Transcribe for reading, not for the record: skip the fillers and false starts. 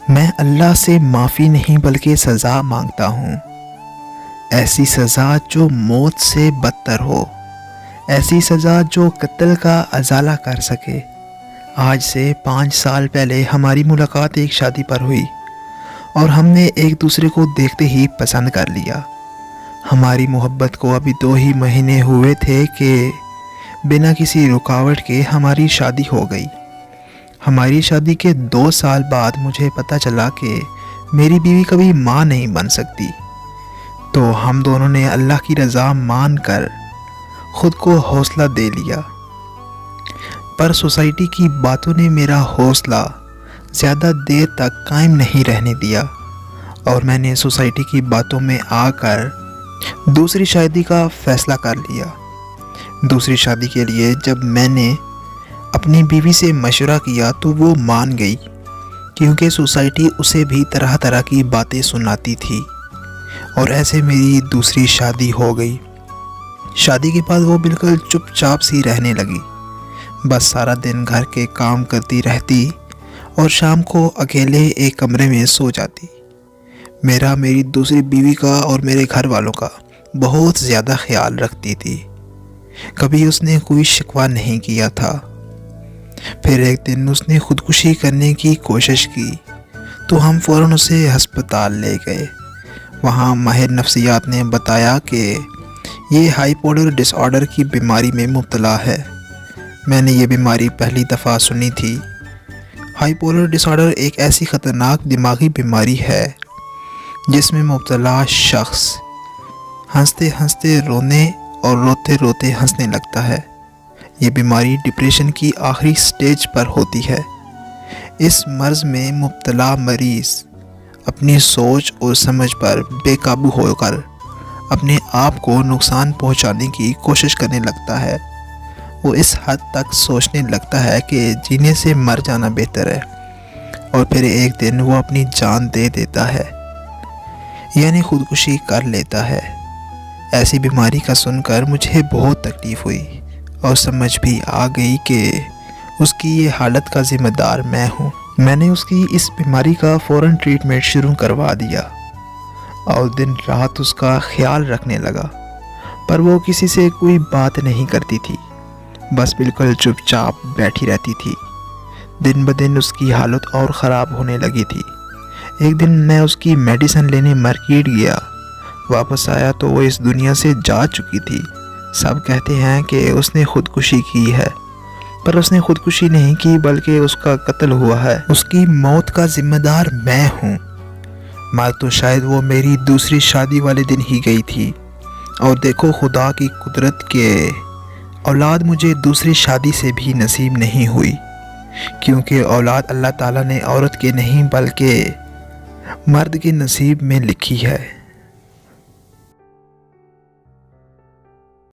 میں اللہ سے معافی نہیں بلکہ سزا مانگتا ہوں، ایسی سزا جو موت سے بدتر ہو، ایسی سزا جو قتل کا ازالہ کر سکے۔ آج سے 5 سال پہلے ہماری ملاقات ایک شادی پر ہوئی اور ہم نے ایک دوسرے کو دیکھتے ہی پسند کر لیا۔ ہماری محبت کو ابھی 2 ہی مہینے ہوئے تھے کہ بنا کسی رکاوٹ کے ہماری شادی ہو گئی۔ ہماری شادی کے 2 سال بعد مجھے پتہ چلا کہ میری بیوی کبھی ماں نہیں بن سکتی، تو ہم دونوں نے اللہ کی رضا مان کر خود کو حوصلہ دے لیا۔ پر سوسائٹی کی باتوں نے میرا حوصلہ زیادہ دیر تک قائم نہیں رہنے دیا اور میں نے سوسائٹی کی باتوں میں آ کر دوسری شادی کا فیصلہ کر لیا۔ دوسری شادی کے لیے جب میں نے اپنی بیوی سے مشورہ کیا تو وہ مان گئی، کیونکہ سوسائٹی اسے بھی طرح طرح کی باتیں سناتی تھی، اور ایسے میری دوسری شادی ہو گئی۔ شادی کے بعد وہ بالکل چپ چاپ سی رہنے لگی، بس سارا دن گھر کے کام کرتی رہتی اور شام کو اکیلے ایک کمرے میں سو جاتی۔ میری دوسری بیوی کا اور میرے گھر والوں کا بہت زیادہ خیال رکھتی تھی، کبھی اس نے کوئی شکوہ نہیں کیا تھا۔ پھر ایک دن اس نے خودکشی کرنے کی کوشش کی تو ہم فوراً اسے ہسپتال لے گئے۔ وہاں ماہر نفسیات نے بتایا کہ یہ ہائی پولر ڈس آرڈر کی بیماری میں مبتلا ہے۔ میں نے یہ بیماری پہلی دفعہ سنی تھی۔ ہائی پولر ڈس آرڈر ایک ایسی خطرناک دماغی بیماری ہے جس میں مبتلا شخص ہنستے ہنستے رونے اور روتے روتے ہنسنے لگتا ہے۔ یہ بیماری ڈپریشن کی آخری سٹیج پر ہوتی ہے۔ اس مرض میں مبتلا مریض اپنی سوچ اور سمجھ پر بے قابو ہو کر اپنے آپ کو نقصان پہنچانے کی کوشش کرنے لگتا ہے۔ وہ اس حد تک سوچنے لگتا ہے کہ جینے سے مر جانا بہتر ہے، اور پھر ایک دن وہ اپنی جان دے دیتا ہے، یعنی خودکشی کر لیتا ہے۔ ایسی بیماری کا سن کر مجھے بہت تکلیف ہوئی اور سمجھ بھی آ گئی کہ اس کی یہ حالت کا ذمہ دار میں ہوں۔ میں نے اس کی اس بیماری کا فوراً ٹریٹمنٹ شروع کروا دیا اور دن رات اس کا خیال رکھنے لگا، پر وہ کسی سے کوئی بات نہیں کرتی تھی، بس بالکل چپ چاپ بیٹھی رہتی تھی۔ دن بدن اس کی حالت اور خراب ہونے لگی تھی۔ ایک دن میں اس کی میڈیسن لینے مارکیٹ گیا، واپس آیا تو وہ اس دنیا سے جا چکی تھی۔ سب کہتے ہیں کہ اس نے خودکشی کی ہے، پر اس نے خودکشی نہیں کی بلکہ اس کا قتل ہوا ہے۔ اس کی موت کا ذمہ دار میں ہوں۔ مار تو شاید وہ میری دوسری شادی والے دن ہی گئی تھی، اور دیکھو خدا کی قدرت کے اولاد مجھے دوسری شادی سے بھی نصیب نہیں ہوئی، کیونکہ اولاد اللہ تعالیٰ نے عورت کے نہیں بلکہ مرد کے نصیب میں لکھی ہے۔